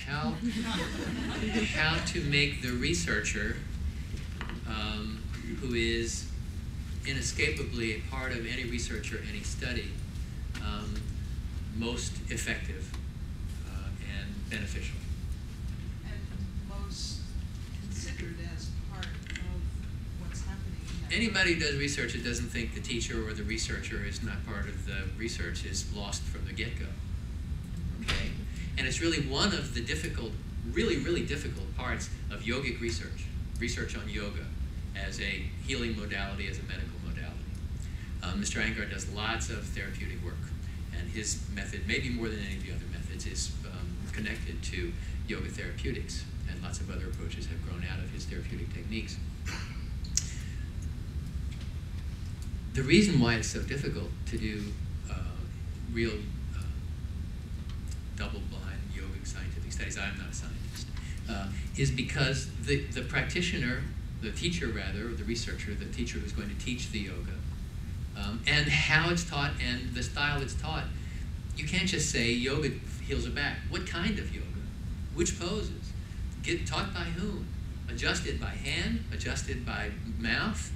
how to make the researcher, who is inescapably a part of any research or any study, most effective and beneficial. And most considered as part of what's happening. Anybody who does research that doesn't think the teacher or the researcher is not part of the research is lost from the get-go. Okay? And it's really one of the difficult, really difficult parts of yogic research, research on yoga as a healing modality, as a medical modality. Mr. Iyengar does lots of therapeutic work, and his method, maybe more than any of the other methods, is connected to yoga therapeutics, and lots of other approaches have grown out of his therapeutic techniques. The reason why it's so difficult to do real double-blind yogic scientific studies, I'm not a scientist, is because the practitioner, the teacher rather, or the researcher, the teacher who's going to teach the yoga, and how it's taught and the style it's taught, you can't just say yoga heals the back. What kind of yoga? Which poses? Get taught by whom? Adjusted by hand? Adjusted by mouth?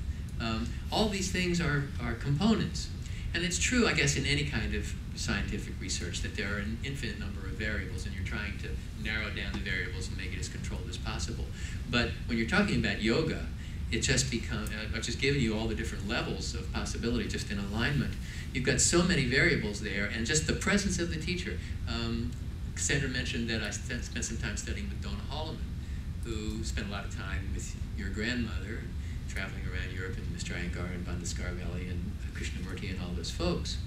All these things are components. And it's true, I guess, in any kind of scientific research that there are an infinite number of variables, and you're trying to narrow down the variables and make it as controlled as possible. But when you're talking about yoga, it just becomes, I've just given you all the different levels of possibility just in alignment. You've got so many variables there, and just the presence of the teacher. Cassandra mentioned that I spent some time studying with Donna Holloman, who spent a lot of time with your grandmother, traveling around Europe, and Mr. Iyengar and Bandhaskar Valley and Krishnamurti and all those folks.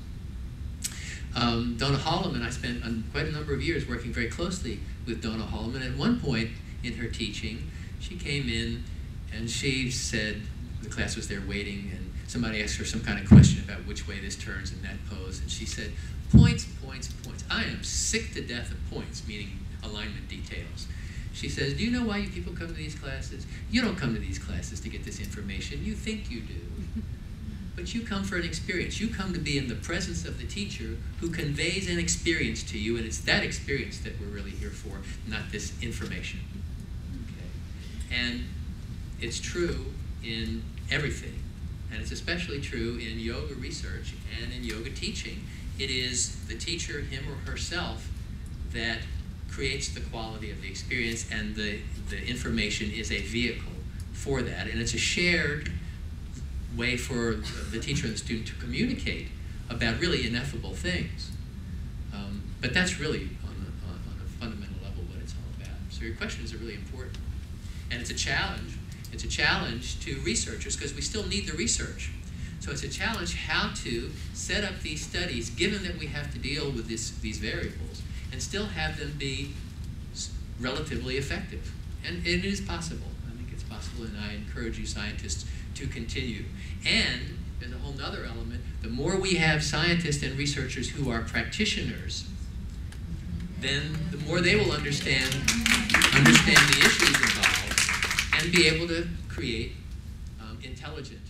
Donna Holloman, I spent quite a number of years working very closely with Donna Holloman. At one point in her teaching, she came in and she said, the class was there waiting, and somebody asked her some kind of question about which way this turns in that pose, and she said, points, points, points. I am sick to death of points, meaning alignment details. She says, do you know why you people come to these classes? You don't come to these classes to get this information. You think you do. But you come for an experience. You come to be in the presence of the teacher who conveys an experience to you, and it's that experience that we're really here for, not this information. Okay? And it's true in everything. And it's especially true in yoga research and in yoga teaching. It is the teacher, him or herself, that creates the quality of the experience, and the information is a vehicle for that. And it's a shared way for the teacher and the student to communicate about really ineffable things. But that's really, on a fundamental level, what it's all about. So your questions are really important. And it's a challenge. It's a challenge to researchers, because we still need the research. So it's a challenge how to set up these studies, given that we have to deal with these variables, and still have them be relatively effective. And it is possible. I think it's possible, and I encourage you scientists to continue. And there's a whole other element. The more we have scientists and researchers who are practitioners, then the more they will understand the issues involved and be able to create intelligent